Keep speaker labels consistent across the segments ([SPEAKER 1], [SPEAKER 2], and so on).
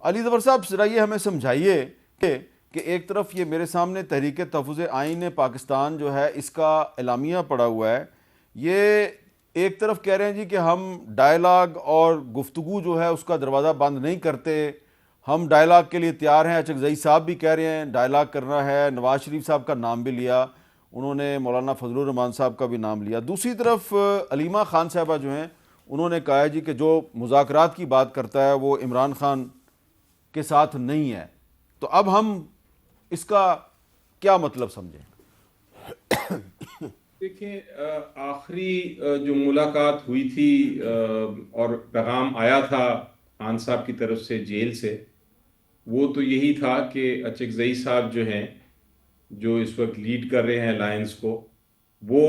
[SPEAKER 1] علی ظفر صاحب ذرا یہ ہمیں سمجھائیے کہ ایک طرف یہ میرے سامنے تحریک تحفظ آئین پاکستان جو ہے اس کا اعلامیہ پڑا ہوا ہے، یہ ایک طرف کہہ رہے ہیں جی کہ ہم ڈائلاگ اور گفتگو جو ہے اس کا دروازہ بند نہیں کرتے، ہم ڈائلاگ کے لیے تیار ہیں۔ اچکزئی صاحب بھی کہہ رہے ہیں ڈائلاگ کرنا ہے، نواز شریف صاحب کا نام بھی لیا انہوں نے، مولانا فضل الرحمان صاحب کا بھی نام لیا۔ دوسری طرف علیمہ خان صاحبہ جو ہیں انہوں نے کہا ہے جی کہ جو مذاکرات کی بات کرتا ہے وہ عمران خان کے ساتھ نہیں ہے۔ تو اب ہم اس کا کیا مطلب سمجھیں؟
[SPEAKER 2] دیکھیں، آخری جو ملاقات ہوئی تھی اور پیغام آیا تھا خان صاحب کی طرف سے جیل سے، وہ تو یہی تھا کہ اچکزئی صاحب جو ہیں، جو اس وقت لیڈ کر رہے ہیں الائنس کو، وہ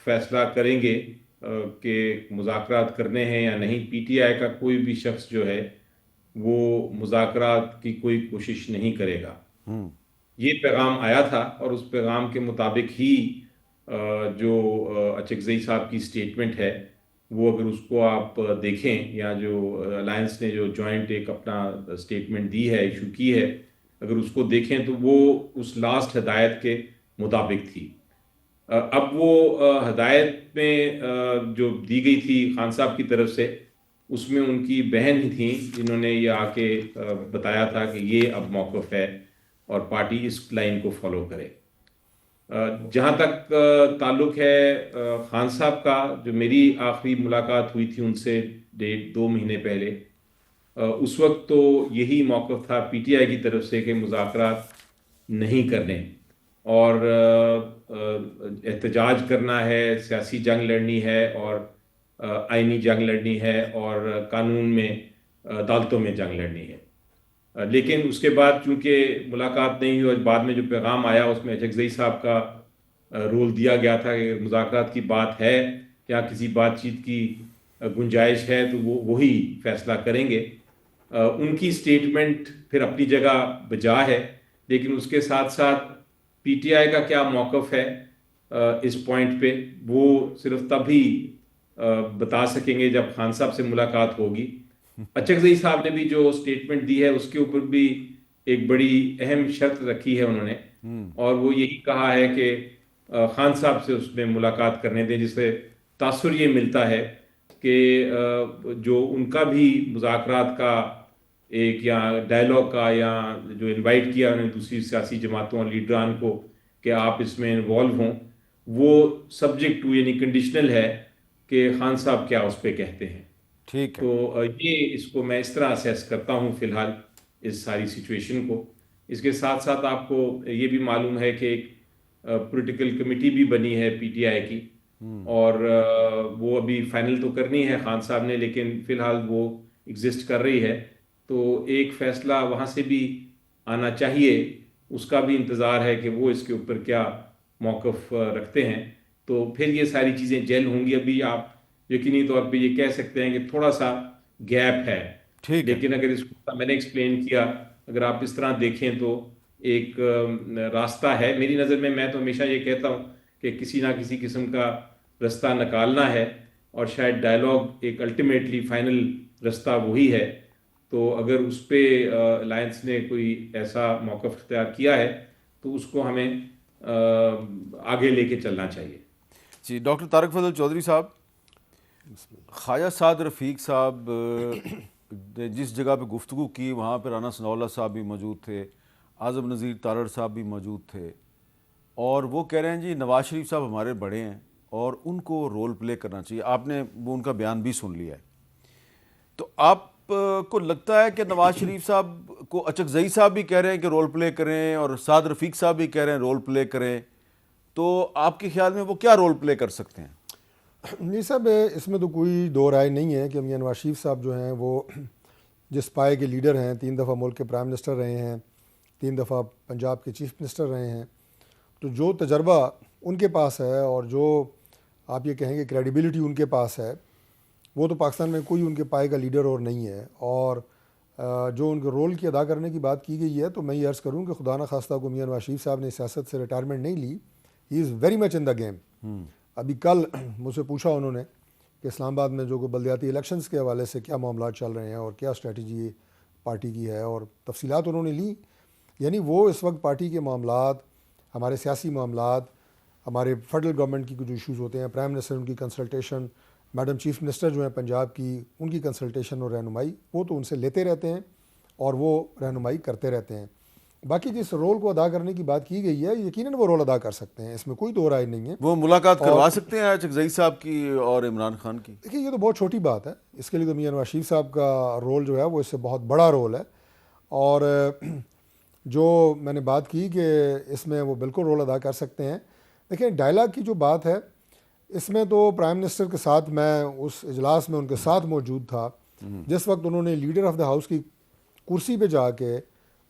[SPEAKER 2] فیصلہ کریں گے کہ مذاکرات کرنے ہیں یا نہیں۔ پی ٹی آئی کا کوئی بھی شخص جو ہے وہ مذاکرات کی کوئی کوشش نہیں کرے گا۔ یہ پیغام آیا تھا اور اس پیغام کے مطابق ہی جو اچکزئی صاحب کی سٹیٹمنٹ ہے، وہ اگر اس کو آپ دیکھیں، یا جو الائنس نے جو جوائنٹ ایک اپنا سٹیٹمنٹ دی ہے، ایشو کی ہے، اگر اس کو دیکھیں تو وہ اس لاسٹ ہدایت کے مطابق تھی۔ اب وہ ہدایت میں جو دی گئی تھی خان صاحب کی طرف سے، اس میں ان کی بہن ہی تھیں جنہوں نے یہ آ کے بتایا تھا کہ یہ اب موقف ہے اور پارٹی اس لائن کو فالو کرے۔ جہاں تک تعلق ہے خان صاحب کا، جو میری آخری ملاقات ہوئی تھی ان سے 1.5-2 مہینے پہلے، اس وقت تو یہی موقف تھا پی ٹی آئی کی طرف سے کہ مذاکرات نہیں کرنے اور احتجاج کرنا ہے، سیاسی جنگ لڑنی ہے اور آئینی جنگ لڑنی ہے اور قانون میں عدالتوں میں جنگ لڑنی ہے۔ لیکن اس کے بعد چونکہ ملاقات نہیں ہوئی اور بعد میں جو پیغام آیا اس میں اچکزئی صاحب کا رول دیا گیا تھا کہ مذاکرات کی بات ہے یا کسی بات چیت کی گنجائش ہے تو وہ وہی فیصلہ کریں گے۔ ان کی سٹیٹمنٹ پھر اپنی جگہ بجا ہے، لیکن اس کے ساتھ ساتھ پی ٹی آئی کا کیا موقف ہے اس پوائنٹ پہ، وہ صرف تب ہی بتا سکیں گے جب خان صاحب سے ملاقات ہوگی۔ اچکزئی صاحب نے بھی جو سٹیٹمنٹ دی ہے اس کے اوپر بھی ایک بڑی اہم شرط رکھی ہے انہوں نے، اور وہ یہی کہا ہے کہ خان صاحب سے اس میں ملاقات کرنے دیں، جس سے تاثر یہ ملتا ہے کہ جو ان کا بھی مذاکرات کا ایک یا ڈائلاگ کا یا جو انوائٹ کیا انہوں نے دوسری سیاسی جماعتوں اور لیڈران کو کہ آپ اس میں انوالو ہوں، وہ سبجیکٹ ٹو یعنی کنڈیشنل ہے کہ خان صاحب کیا اس پہ کہتے ہیں۔
[SPEAKER 1] ٹھیک ہے،
[SPEAKER 2] تو یہ اس کو میں اس طرح اسیس کرتا ہوں فی الحال اس ساری سچویشن کو۔ اس کے ساتھ ساتھ آپ کو یہ بھی معلوم ہے کہ ایک پولیٹیکل کمیٹی بھی بنی ہے پی ٹی آئی کی، اور وہ ابھی فائنل تو کرنی ہے خان صاحب نے، لیکن فی الحال وہ ایگزسٹ کر رہی ہے، تو ایک فیصلہ وہاں سے بھی آنا چاہیے۔ اس کا بھی انتظار ہے کہ وہ اس کے اوپر کیا موقف رکھتے ہیں، تو پھر یہ ساری چیزیں جیل ہوں گی۔ ابھی آپ یقینی طور پہ یہ کہہ سکتے ہیں کہ تھوڑا سا گیپ ہے، لیکن اگر اس کو میں نے ایکسپلین کیا، اگر آپ اس طرح دیکھیں تو ایک راستہ ہے میری نظر میں۔ میں تو ہمیشہ یہ کہتا ہوں کہ کسی نہ کسی قسم کا راستہ نکالنا ہے، اور شاید ڈائلاگ ایک الٹیمیٹلی فائنل راستہ وہی ہے۔ تو اگر اس پہ الائنس نے کوئی ایسا موقف اختیار کیا ہے تو اس کو ہمیں آگے لے کے چلنا چاہیے۔
[SPEAKER 1] جی ڈاکٹر طارق فضل چودھری صاحب، خواجہ سعد رفیق صاحب نے جس جگہ پہ گفتگو کی وہاں پہ رانا ثناء اللہ صاحب بھی موجود تھے، اعظم نذیر تارڑ صاحب بھی موجود تھے، اور وہ کہہ رہے ہیں جی نواز شریف صاحب ہمارے بڑے ہیں اور ان کو رول پلے کرنا چاہیے۔ آپ نے وہ ان کا بیان بھی سن لیا ہے، تو آپ کو لگتا ہے کہ نواز شریف صاحب کو اچکزئی صاحب بھی کہہ رہے ہیں کہ رول پلے کریں اور سعد رفیق صاحب بھی کہہ رہے ہیں رول پلے کریں، تو آپ کے خیال میں وہ کیا رول پلے کر سکتے ہیں؟
[SPEAKER 3] نہیں صاحب، اس میں تو کوئی دو رائے نہیں ہے کہ میاں نواز شریف صاحب جو ہیں وہ جس پائے کے لیڈر ہیں، 3 دفعہ ملک کے پرائم منسٹر رہے ہیں، 3 دفعہ پنجاب کے چیف منسٹر رہے ہیں، تو جو تجربہ ان کے پاس ہے اور جو آپ یہ کہیں گے کریڈیبلٹی ان کے پاس ہے، وہ تو پاکستان میں کوئی ان کے پائے کا لیڈر اور نہیں ہے۔ اور جو ان کے رول کی ادا کرنے کی بات کی گئی ہے، تو میں یہ عرض کروں کہ خدا نہ خواستہ کو میاں نواز شریف صاحب نے سیاست سے ریٹائرمنٹ نہیں لی، ہی is very much in the game. ابھی کل مجھ سے پوچھا انہوں نے کہ اسلام آباد میں جو بلدیاتی الیکشنز کے حوالے سے کیا معاملات چل رہے ہیں اور کیا اسٹریٹجی پارٹی کی ہے اور تفصیلات انہوں نے لی. یعنی وہ اس وقت پارٹی کے معاملات، ہمارے سیاسی معاملات، ہمارے فیڈرل گورنمنٹ کی جو ایشوز ہوتے ہیں، پرائم منسٹر ان کی کنسلٹیشن، میڈم چیف منسٹر جو ہیں پنجاب کی، ان کی کنسلٹیشن اور رہنمائی وہ تو ان سے لیتے رہتے ہیں اور وہ رہنمائی کرتے رہتے ہیں. باقی جس رول کو ادا کرنے کی بات کی گئی ہے، یقیناً وہ رول ادا کر سکتے ہیں، اس میں کوئی دو رائے نہیں ہے.
[SPEAKER 1] وہ ملاقات کروا سکتے ہیں اچکزئی صاحب کی اور عمران خان کی؟
[SPEAKER 3] دیکھیے یہ تو بہت چھوٹی بات ہے، اس کے لیے تو میاں نواز شریف صاحب کا رول جو ہے وہ اس سے بہت بڑا رول ہے. اور جو میں نے بات کی کہ اس میں وہ بالکل رول ادا کر سکتے ہیں. دیکھیں ڈائلاگ کی جو بات ہے، اس میں تو پرائم منسٹر کے ساتھ میں اس اجلاس میں ان کے ساتھ موجود تھا جس وقت انہوں نے لیڈر آف دا ہاؤس کی کرسی پہ جا کے،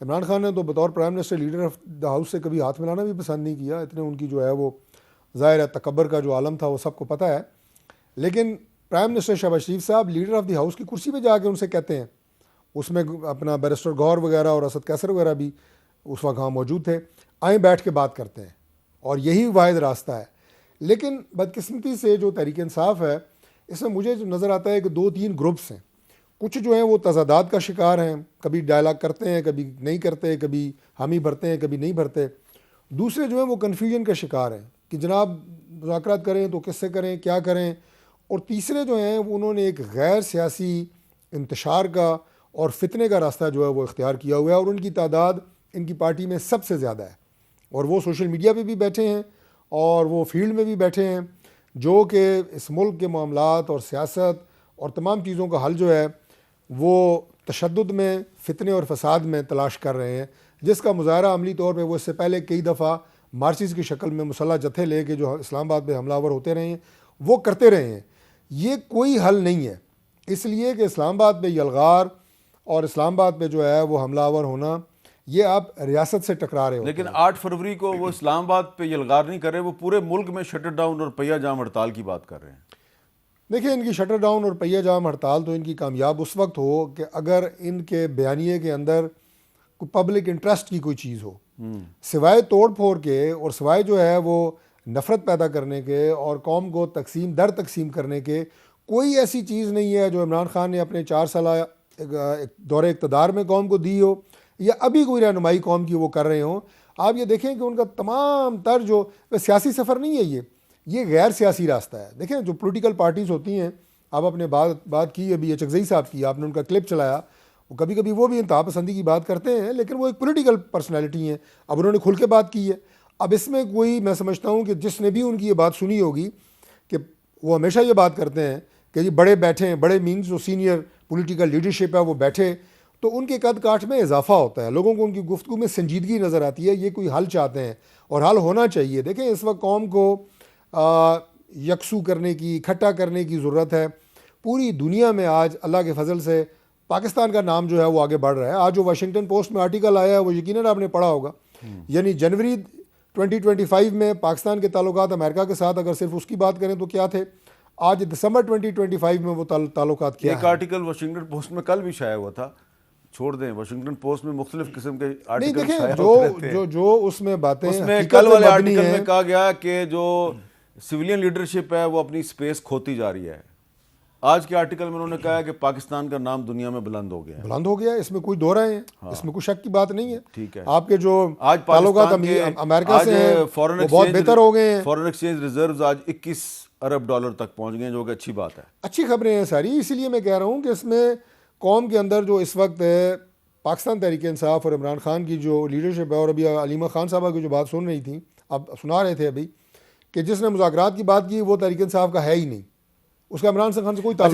[SPEAKER 3] عمران خان نے تو بطور prime minister leader of the house سے کبھی ہاتھ ملانا بھی پسند نہیں کیا، اتنے ان کی جو ہے وہ ظاہر ہے تکبر کا جو عالم تھا وہ سب کو پتہ ہے. لیکن پرائم منسٹر شہباز شریف صاحب لیڈر آف دی ہاؤس کی کرسی پہ جا کے ان سے کہتے ہیں، اس میں اپنا بیرسٹر گور وغیرہ اور اسد کیسر وغیرہ بھی اس وقت وہاں موجود تھے، آئیں بیٹھ کے بات کرتے ہیں اور یہی واحد راستہ ہے. لیکن بدقسمتی سے جو تحریک انصاف ہے، اس میں مجھے جو نظر آتا ہے کہ 2-3 گروپس ہیں. کچھ جو ہیں وہ تضادات کا شکار ہیں، کبھی ڈائلاگ کرتے ہیں کبھی نہیں کرتے، کبھی حامی بھرتے ہیں کبھی نہیں بھرتے. دوسرے جو ہیں وہ کنفیوژن کا شکار ہیں کہ جناب مذاکرات کریں تو کس سے کریں، کیا کریں. اور تیسرے جو ہیں وہ انہوں نے ایک غیر سیاسی انتشار کا اور فتنے کا راستہ جو ہے وہ اختیار کیا ہوا ہے، اور ان کی تعداد ان کی پارٹی میں سب سے زیادہ ہے. اور وہ سوشل میڈیا پہ بھی بیٹھے ہیں اور وہ فیلڈ میں بھی بیٹھے ہیں، جو کہ اس ملک کے معاملات اور سیاست اور تمام چیزوں کا حل جو ہے وہ تشدد میں، فتنے اور فساد میں تلاش کر رہے ہیں، جس کا مظاہرہ عملی طور پہ وہ اس سے پہلے کئی دفعہ مارچز کی شکل میں مسلح جتھے لے کے جو اسلام آباد پہ حملہ آور ہوتے رہے ہیں وہ کرتے رہے ہیں. یہ کوئی حل نہیں ہے، اس لیے کہ اسلام آباد پہ یلغار اور اسلام آباد پہ جو ہے وہ حملہ آور ہونا، یہ آپ ریاست سے ٹکرا رہے ہوتے ہیں.
[SPEAKER 1] لیکن 8 فروری کو وہ اسلام آباد پہ یلغار نہیں کر رہے، وہ پورے ملک میں شٹر ڈاؤن اور پہیہ جام ہڑتال کی بات کر رہے ہیں.
[SPEAKER 3] دیکھیں ان کی شٹر ڈاؤن اور پہیہ جام ہڑتال تو ان کی کامیاب اس وقت ہو کہ اگر ان کے بیانیے کے اندر کوئی پبلک انٹرسٹ کی کوئی چیز ہو، سوائے توڑ پھوڑ کے اور سوائے جو ہے وہ نفرت پیدا کرنے کے اور قوم کو تقسیم در تقسیم کرنے کے کوئی ایسی چیز نہیں ہے جو عمران خان نے اپنے 4 سالہ دور اقتدار میں قوم کو دی ہو یا ابھی کوئی رہنمائی قوم کی وہ کر رہے ہوں. آپ یہ دیکھیں کہ ان کا تمام تر جو سیاسی سفر نہیں ہے، یہ غیر سیاسی راستہ ہے. دیکھیں جو پولیٹیکل پارٹیز ہوتی ہیں، آپ اپنے بات کی ابھی اچکزئی صاحب کی، آپ نے ان کا کلپ چلایا، وہ کبھی کبھی وہ بھی انتہا پسندی کی بات کرتے ہیں، لیکن وہ ایک پولیٹیکل پرسنالٹی ہیں. اب انہوں نے کھل کے بات کی ہے. اب اس میں کوئی، میں سمجھتا ہوں کہ جس نے بھی ان کی یہ بات سنی ہوگی کہ وہ ہمیشہ یہ بات کرتے ہیں کہ جی بڑے بیٹھے ہیں، بڑے مینز جو سینئر پولیٹیکل لیڈرشپ ہے وہ بیٹھے، تو ان کے قد کاٹ میں اضافہ ہوتا ہے، لوگوں کو ان کی گفتگو میں سنجیدگی نظر آتی ہے، یہ کوئی حل چاہتے ہیں اور حل ہونا چاہیے. دیکھیں اس وقت قوم کو یکسو کرنے کی، اکٹھا کرنے کی ضرورت ہے. پوری دنیا میں آج اللہ کے فضل سے پاکستان کا نام جو ہے وہ آگے بڑھ رہا ہے. آج جو واشنگٹن پوسٹ میں آرٹیکل آیا ہے وہ یقیناً آپ نے پڑھا ہوگا، یعنی جنوری 2025 میں پاکستان کے تعلقات امریکہ کے ساتھ اگر صرف اس کی بات کریں تو کیا تھے، آج دسمبر 2025 میں وہ تعلقات کیا
[SPEAKER 1] ایک آرٹیکل واشنگٹن پوسٹ میں کل بھی شائع ہوا تھا. چھوڑ دیں، واشنگٹن پوسٹ میں مختلف قسم کے
[SPEAKER 3] نہیں.
[SPEAKER 1] آرٹیکل
[SPEAKER 3] دیکھیں
[SPEAKER 1] شائع ہوتے رہتے ہیں.
[SPEAKER 3] جو اس میں باتیں
[SPEAKER 1] اس میں
[SPEAKER 3] حقیقت
[SPEAKER 1] کل والے
[SPEAKER 3] پہ مبنی
[SPEAKER 1] آرٹیکل
[SPEAKER 3] ہیں.
[SPEAKER 1] میں کہا گیا کہ جو سویلین لیڈرشپ ہے وہ اپنی سپیس کھوتی جا رہی ہے. آج کے آرٹیکل میں انہوں نے کہا ہے کہ پاکستان کا نام دنیا میں بلند ہو گیا ہے.
[SPEAKER 3] بلند ہو گیا، اس میں کوئی دو رائے ہیں، اس میں کوئی شک کی بات نہیں ہے.
[SPEAKER 1] ٹھیک ہے.
[SPEAKER 3] آپ کے جو
[SPEAKER 1] آج
[SPEAKER 3] تعلقات امریکہ سے ہیں وہ بہت بہتر ہو گئے ہیں.
[SPEAKER 1] فورن ایکسچینج ریزروز آج 21 ارب ڈالر تک پہنچ گئے ہیں، جو کہ اچھی بات ہے.
[SPEAKER 3] اچھی خبریں ہیں ساری. اسی لیے میں کہہ رہا ہوں کہ اس میں قوم کے اندر جو اس وقت پاکستان تحریک انصاف اور عمران خان کی جو لیڈرشپ ہے، اور ابھی علیمہ خان صاحبہ کی جو بات سن رہی تھیں، آپ سنا رہے تھے ابھی، کہ جس نے مذاکرات کی بات کی وہ تحریک انصاف کا ہے ہی نہیں، اس کا عمران خان سے کوئی تعلق